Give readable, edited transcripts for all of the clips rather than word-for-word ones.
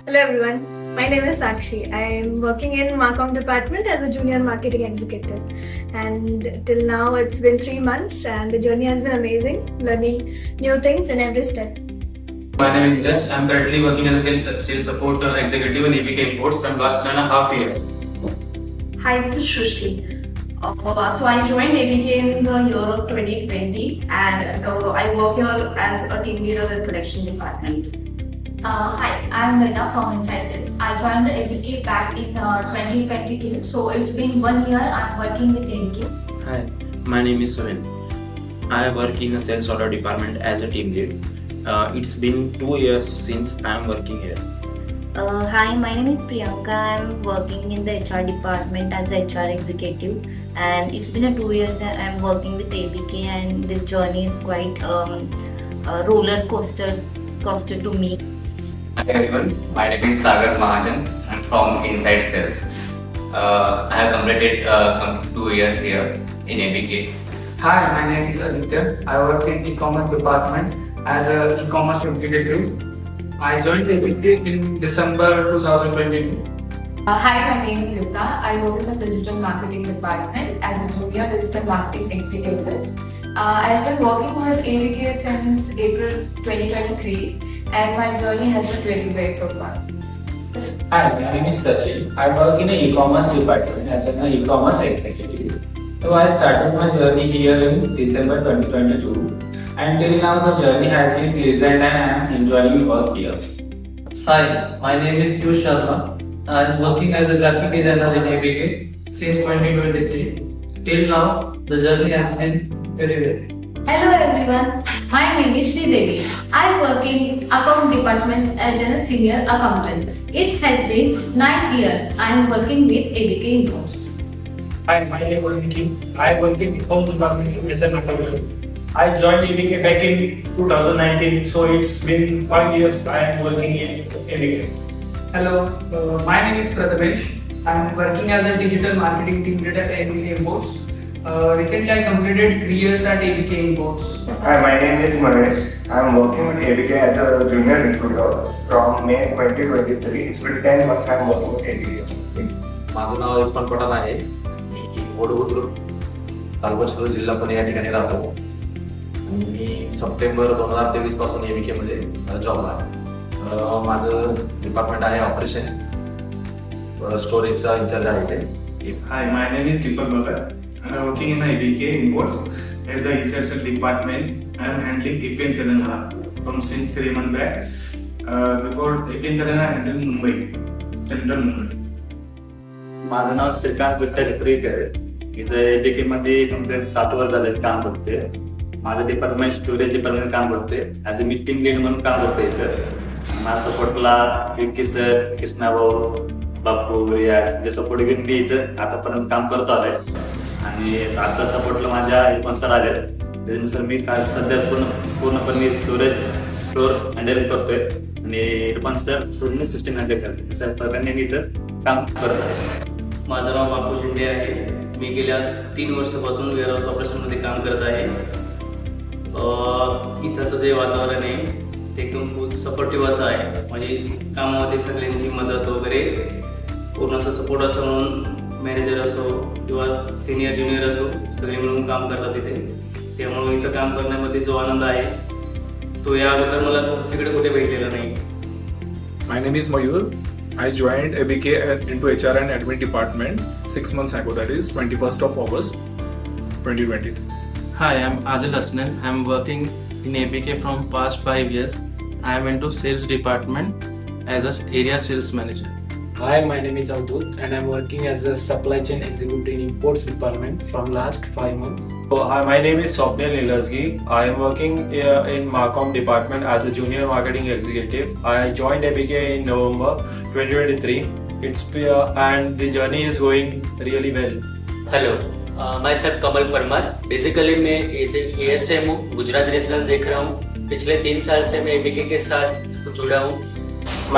Hello everyone, my name is Sakshi. I am working in Marcom department as a junior marketing executive, and till now it's been 3 months and the journey has been amazing, learning new things in every step. My name is Jas. I'm currently working as a sales support executive in ABK Imports from last 1.5 years. Hi, this is Shrishti. So I joined ABK in the year of 2020 and I work here as a team leader in collection department. Hi, I'm Leda from Inside Sales. I joined the ABK back in 2022, so it's been 1 year I'm working with ABK. Hi, my name is Sohel. I work in the sales order department as a team lead. It's been 2 years since I'm working here. Hi, my name is Priyanka. I'm working in the HR department as a HR executive, and it's been 2 years I'm working with ABK, and this journey is quite a roller coaster to me. Hi everyone, my name is Sagar Mahajan. I'm from Inside Sales. I have completed 2 years here in ABK. Hi, my name is Aditya. I work in e-commerce department as an e-commerce executive. I joined ABK in December 2022. Hi, my name is Yuta. I work in the digital marketing department as a junior digital marketing executive. I have been working with ABK since April 2023 and my journey has been really great so far. Hi, my name is Sachin. I work in the e-commerce department as an e-commerce executive. So I started my journey here in December 2022. And till now the journey has been pleasant and I am enjoying work here. Hi, my name is Piyush Sharma. I am working as a graphic designer in ABK since 2023. Till now, the journey has been very well. Hello everyone, my name is Devi. I work in account department as a senior accountant. It has been 9 years I am working with ABK Imports. Hi, my name is Vicky. I work in home department as an accountant. I joined ABK back in 2019, so it's been 5 years I am working in ABK. Hello, my name is Prathamesh. I'm working as a digital marketing team leader at ABK Imports. Recently, I completed 3 years at ABK Imports. Hi, my name is Mahesh. I'm working with ABK as a junior recruiter from May 2023. It's been 10 months I'm working with ABK. माझं नाव इरफान पठाण आहे. मी वडवुद्रुक तालुका जिल्हा पुणे या ठिकाणी राहतो आणि मी September 2023 पासून ABK मध्ये जॉबला आहे. माझं डिपार्टमेंट आहे ऑपरेशन स्टोरेजचा इंचार्ज आहे ते. Hi, my name is Deepak Bhagat. I am working in ABK Imports as a sales department. I am handling AP and Telangana from since 3 months back. Before AP and Telangana, I handled Mumbai, Central Mumbai. माझं नाव श्रीकांत विठ्ठल प्रियकर. इथं ABK मध्ये complete 7 वर्ष झाले काम करते. माझं department storage department काम करते. ॲज अ मीटिंग लीड म्हणून काम करते इथं. माझ्या सपोर्टला विकी सर, कृष्णाभाऊ, बापू, रियाज जे सपोर्ट घेऊन मी इथं आतापर्यंत काम करतो आहे. आणि आता सपोर्टला माझ्या इरफान सर आले. त्याच्यानुसार मी सध्या पूर्णपणे स्टोर हँडल करतोय आणि इरफान सर पूर्ण सिस्टम हँडल करते. अशा प्रकारे मी इथं काम करत आहे. माझं नाव बापू शिंदे आहे. मी गेल्या 3 वर्षापासून वेअरहाऊस ऑपरेशनमध्ये काम करत आहे. इथंचं जे वातावरण आहे ते एकदम खूप सपोर्टिव्ह असं आहे. म्हणजे कामामध्ये सगळ्यांची मदत वगैरे पूर्ण असं सपोर्ट असं म्हणून मॅनेजर असो किंवा सिनियर ज्युनियर असो सगळे मिळून काम करतात इथे. त्यामुळे इथं काम करण्यामध्ये जो आनंद आहे तो या अगोदर मला दुसरीकडे कुठे भेटलेला नाही. My name is Mayur. I joined ABK into HR and admin department 6 months ago, that is 21st of August 2020. Hi, I'm Adil Hasnan. I'm working in ABK from past 5 years. I am into sales department as an area sales manager. Hi, my name is Avdut and I'm working as a supply chain executive in imports department from last 5 months. Hi, my name is Swapnil Nilasgi. I am working in Marcom department as a junior marketing executive. I joined ABK in November 2023. And the journey is going really well. Hello, myself Kamal Parmar. Basically मैं ASM हूँ, Gujarat regional देख रहा हूँ. पिछले 3 साल से मैं ABK के साथ जुड़ा हूँ.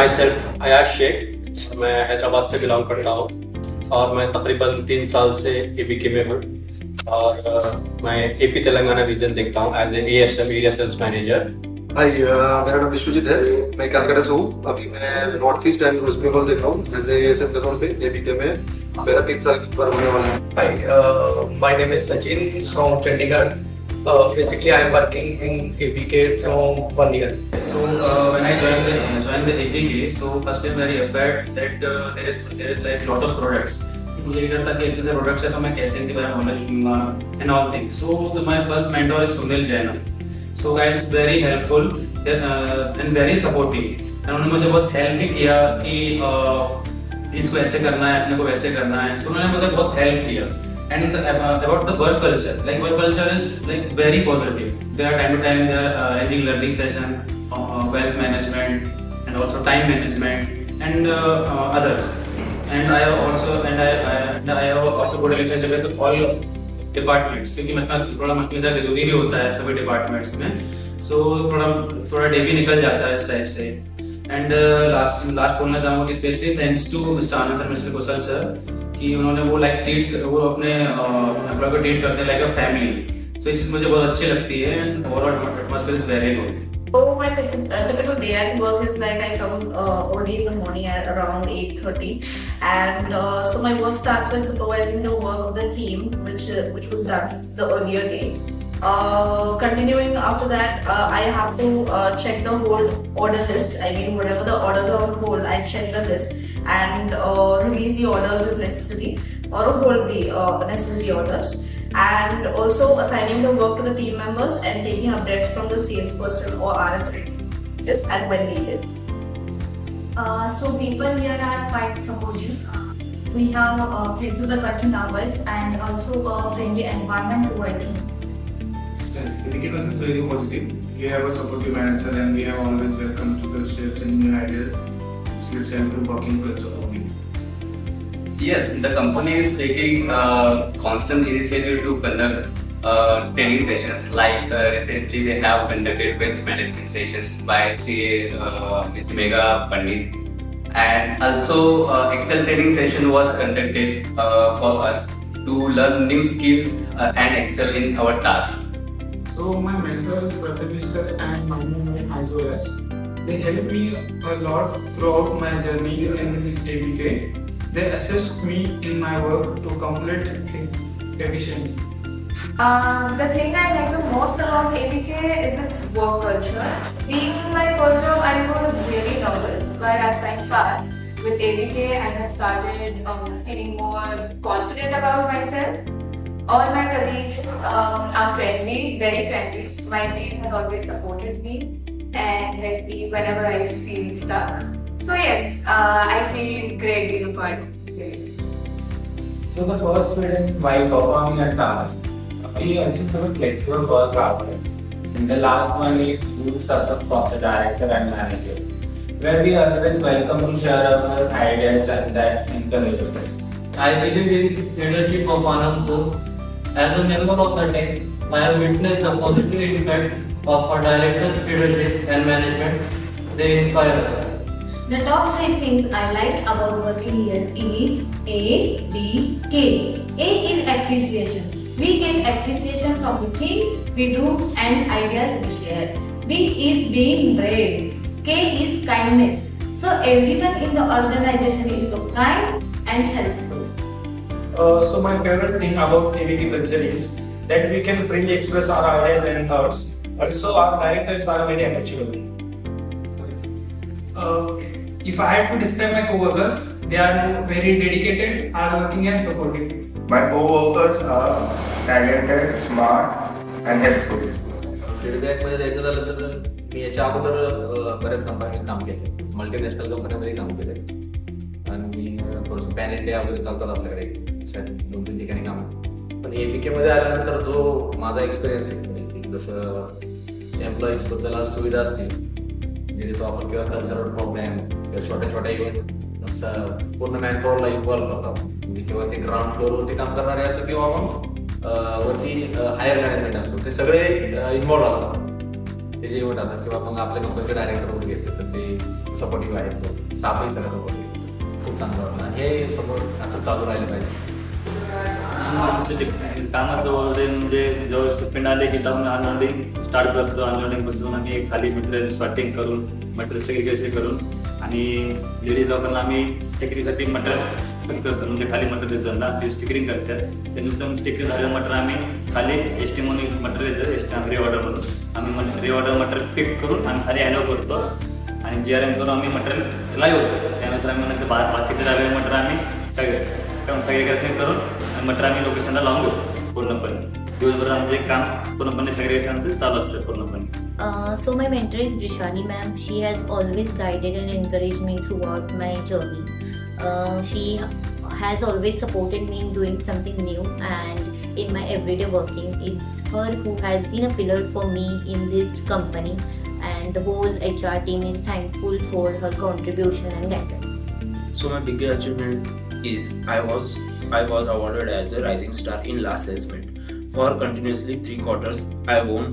Myself Ayash Sheikh. मैं हैदराबाद से बिलोंग करता हूँ और मैं तकरीबन 3 साल से ABK में हूँ और मैं AP तेलंगाना रीजन देखता हूँ as a ASM area sales manager. Hi, मेरा नाम विश्वजीत है। मैं कलकत्ता से हूँ। अभी मैं north east and west Bengal देख रहा हूँ एज एएसएम लेवल पे एबीके में। मेरा 3 साल के ऊपर होने वाला है। Hi, my name is Sachin from Chandigarh. Basically, I am working in ABK from 1 year. So when I joined the ABK, so first I'm very afraid that there is like lot of products. मुझे डर था कि इतने सारे products है तो मैं कैसे इनके बारे में नॉलेज लूंगा and all things. So my first mentor is Sunil Jain. So guys is very helpful and very supportive. उन्होंने मुझे बहुत हेल्प भी किया कि इसको ऐसे करना है, अपने को वैसे करना है. सो उन्होंने मुझे बहुत हेल्प किया. And about the work culture, like work culture is like very positive. There are time to time they are arranging learning session, wealth management, and also time management and others. And I have also good relationship with all departments. क्योंकि थोड़ा मसला जरूरी भी होता है सभी departments में. So थोड़ा डे भी निकल जाता है इस टाइप से. And लास्ट बोलना चाहूँगा कि specially thanks to mister Anand sir, mister Kushal sir, कि उन्होंने वो अपने एम्प्लॉय को ट्रीट करते हैं लाइक अ फैमिली. सो ये चीज़ मुझे बहुत अच्छी लगती है and overall atmosphere is very good. So my typical day at work is like I come early in the morning at around 8:30, and so my work starts with supervising the work of the team, which was done the earlier day. Continuing after that, I have to check the whole order list. I mean, whatever the orders are on hold, I check the list and release the orders if necessary, or hold the necessary orders. And also assigning the work to the team members and taking updates from the salesperson or RS if and when needed. So people here are quite supportive. We have flexible working hours and also a friendly environment to working. ABK is very positive. We have a supportive manager and we have always welcomed to the shares and new ideas. Skills and to working culture only. Yes, the company is taking constant initiative to conduct training sessions. Like recently, they have conducted bench management sessions by CA Ms. Megha Pandit, and also Excel training session was conducted for us to learn new skills and excel in our tasks. So my mentors, Prathamesh sir and Manu as well as they helped me a lot throughout my journey in ABK. They assist me in my work to complete it efficiently. The thing I like the most about ABK is its work culture. Being my first job, I was really nervous, but as time passed, with ABK, I have started feeling more confident about myself. All my colleagues are friendly, very friendly. My team has always supported me and helped me whenever I feel stuck. So yes, I feel great being a part of it. So the first bit while performing a task, we also have flexible work hours. And the last one is group setup for the director and manager, where we always welcome to share our ideas and that encourage us. I believe in leadership of Anand sir. As a member of the team, I have witnessed the positive impact of our director's leadership and management. They inspire us. The top 3 things I like about working here is A, B, K. A is appreciation. We get appreciation from the things we do and ideas we share. B is being brave. K is kindness. So everyone in the organization is so kind and helpful. So my favorite thing about ABK culture is that we can freely express our ideas and thoughts. Also, our directors are very approachable. If I had to describe my co-workers, they are very dedicated, hardworking and supportive. My co-workers are talented, smart and helpful. Feedback मध्ये द्यायचं झालं तर मी याच्या अगोदर बऱ्याच कंपनीत काम केलं, मल्टीनॅशनल कंपन्यांमध्ये काम केलं आणि मी थोडंसं पॅन इंडिया वगैरे चालतात आपल्याकडे 2-3 ठिकाणी काम. पण ABK मध्ये आल्यानंतर जो माझा एक्सपिरियन्स आहे, जसं एम्प्लॉईज बद्दल सुविधा असतील, तो आपण किंवा कल्चरल प्रोग्राम किंवा छोट्या छोट्या इव्हेंट पूर्ण मॅनपॉवरला इन्व्हॉल्व करतात. म्हणजे किंवा ते ग्राउंड फ्लोअरवरती काम करणारे असो किंवा मग वरती हायर मॅनेजमेंट असो, ते सगळे इन्व्हॉल्व असतात ते जे इव्हेंट असतात. किंवा मग आपल्या कंपनीचे डायरेक्टर वगैरे घेतले तर ते सपोर्टिव्ह आहेत, स्टाफही सगळं सपोर्टिव्ह, खूप चांगलं वाटलं. हे समोर असं चालू राहिलं पाहिजे. कामाचं ऑर्डर म्हणजे जेव्हा शिपमेंट आले की तेव्हा मी अनलोडिंग स्टार्ट करतो. अनलोडिंग पासून आम्ही खाली मटेरियल सॉर्टिंग करून मटेरियल सेग्रिगेशन करून आणि लेडीज लोकांना आम्ही स्टिकरीसाठी मटेरियल पण करतो. म्हणजे खाली मटेरियल देतो ना ते स्टिकरिंग करतात. त्यानुसार स्टिकरिंग झालेलं मटेरियल आम्ही खाली एस टी म्हणून मटेरियल येतं एस टी रिऑर्डर म्हणून आम्ही रिऑर्डर मटेरियल पिक करून आम्ही खाली अलाव करतो आणि GRM करून आम्ही मटेरियल लाईव्ह होतो. त्यानुसार आम्ही नंतर बाकीचे राहिलेलं मटेरियल आम्ही सेग्रिगेशन करून मटेरियल आम्ही लोकेशनला लावून देतो पूर्णपणे. दिवसभर आमचं काम पूर्णपणे सेग्रिगेशन आमचं चालू असतं पूर्णपणे. So my mentor is Vrishali ma'am. She has always guided and encouraged me throughout my journey. She has always supported me in doing something new and in my everyday working. It's her who has been a pillar for me in this company, and the whole HR team is thankful for her contribution and guidance. So my biggest achievement is I was awarded as a rising star in last sales meet. For continuously 3 quarters, I won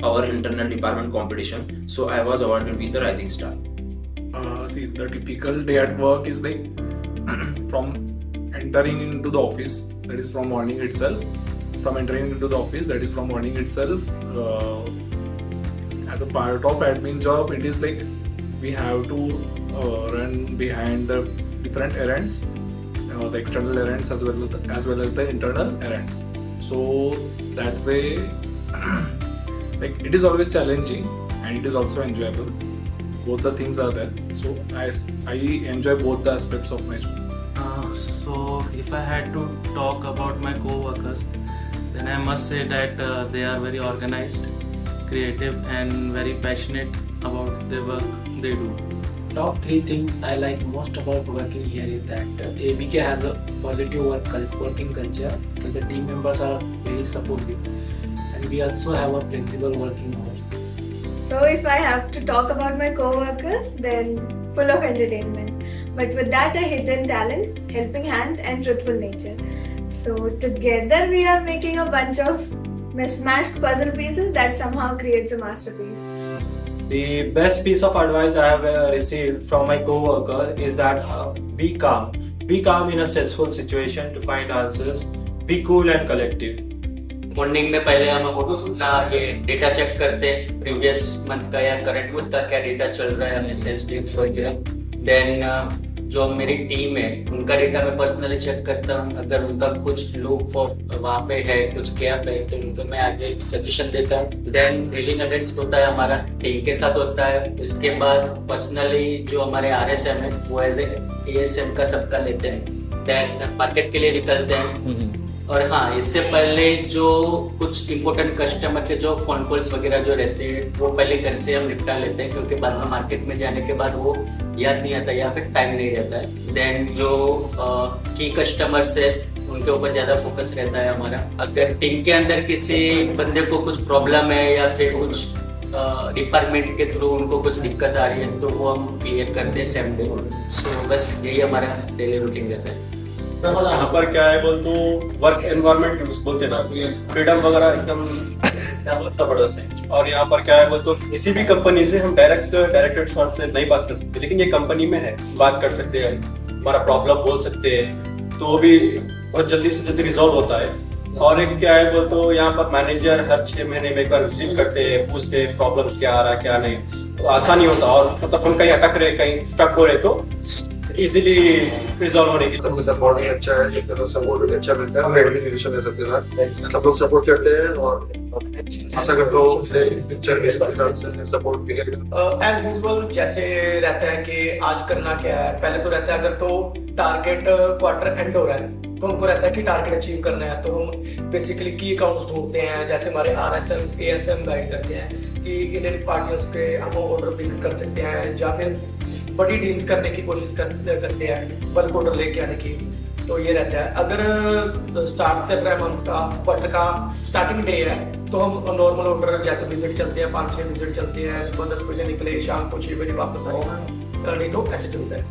our internal department competition. So I was awarded with the rising star. See, the typical day at work is like from entering into the office, that is from morning itself. From entering into the office, that is from morning itself. As a part of admin job, it is like we have to run behind the different errands, the external errands as well as the internal errands. So that way, like it is always challenging and it is also enjoyable. Both the things are there. So I enjoy both the aspects of my job. So if I had to talk about my co-workers, then I must say that they are very organized, creative and very passionate about the work they do. Top 3 things I like most about working here is that ABK has a positive working culture and the team members are very supportive, and we also have a flexible working hours. So if I have to talk about my co-workers, then full of entertainment, but with that a hidden talent, helping hand and truthful nature. So together we are making a bunch of mismatched puzzle pieces that somehow creates a masterpiece. The best piece of advice I have received from my co-worker is that be calm. Be calm in a stressful situation to find answers. Be cool and collective. Morning में पहले हम उसका ये data check करते हैं previous month का या current month का क्या डेटा चल रहा है हमें सेल्स टिप्स वगैरह. देन जो मेरी टीम है उनका डेटा मैं पर्सनली चेक करता हूँ. अगर उनका कुछ लूप वहाँ पे है कुछ गैप है तो उनको मैं आगे सजेशन देता हूँ. देन डेली अपडेट्स होता है हमारा टीम के साथ होता है. उसके बाद पर्सनली जो हमारे RSM है वो एज ASM का सबका लेते हैं. देन मार्केट के लिए निकलते हैं. और हाँ, इससे पहले जो कुछ इम्पोर्टेंट कस्टमर के जो फोन कॉल्स वगैरह जो रहते हैं वो पहले घर से हम निपटा लेते हैं, क्योंकि बाद में मार्केट में जाने के बाद वो याद नहीं आता या फिर टाइम नहीं रहता है. देन जो की कस्टमर्स है उनके ऊपर ज़्यादा फोकस रहता है हमारा. अगर टीम के अंदर किसी बंदे को कुछ प्रॉब्लम है या फिर कुछ डिपार्टमेंट के थ्रू उनको कुछ दिक्कत आ रही है तो वो हम क्लियर करते हैं सेम डे. सो बस यही हमारा डेली रूटीन रहता है. यहाँ पर क्या है बोल तो वर्क एनवायरनमेंट बोलते ना, फ्रीडम वगैरह एकदम जबरदस्त है. और यहाँ पर क्या है बोल तो किसी भी कंपनी से हम डायरेक्ट शॉट से नहीं बात कर सकते, लेकिन ये कंपनी में है बात कर सकते हैं, हमारा प्रॉब्लम बोल सकते हैं तो वो भी बहुत जल्दी से जल्दी रिजॉल्व होता है. और एक क्या है बोल तो यहाँ पर मैनेजर हर 6 महीने में एक बार विजिट करते हैं, पूछते हैं प्रॉब्लम्स क्या आ रहा क्या नहीं, तो आसानी होता. और मतलब हम कहीं अटक रहे कहीं स्टक हो रहे तो इजीली रिजॉल्व होने की सपोर्ट भी अच्छा है, एक तरह सपोर्ट भी अच्छा मिलता है. फ्रेंडली रिलेशन है सबके साथ, सब लोग सपोर्ट करते हैं और आशा करता हूँ पिक्चर के हिसाब से सपोर्ट मिलेगा. एज यूजुअल जैसे रहता है कि आज करना क्या है. पहले तो रहता है अगर तो टारगेट क्वार्टर एंड हो रहा है तो हमको रहता है कि टारगेट अचीव करना है, तो हम बेसिकली की अकाउंट्स ढूंढते हैं. जैसे हमारे RSM ASM गाइड करते हैं कि इन पार्टियों के हम ऑर्डर पिक कर सकते हैं या फिर बड़ी डील्स करने की कोशिश करते हैं, बल्क ऑर्डर लेके आने की. तो ये रहता है. अगर स्टार्ट चल रहा है मंथ का क्वार्टर का स्टार्टिंग डे है तो हम नॉर्मल ऑर्डर जैसे विजिट चलते हैं, 5-6 विजिट चलते हैं, सुबह 10 बजे निकले शाम को 6 बजे वापस आए, नहीं तो ऐसे चलता है.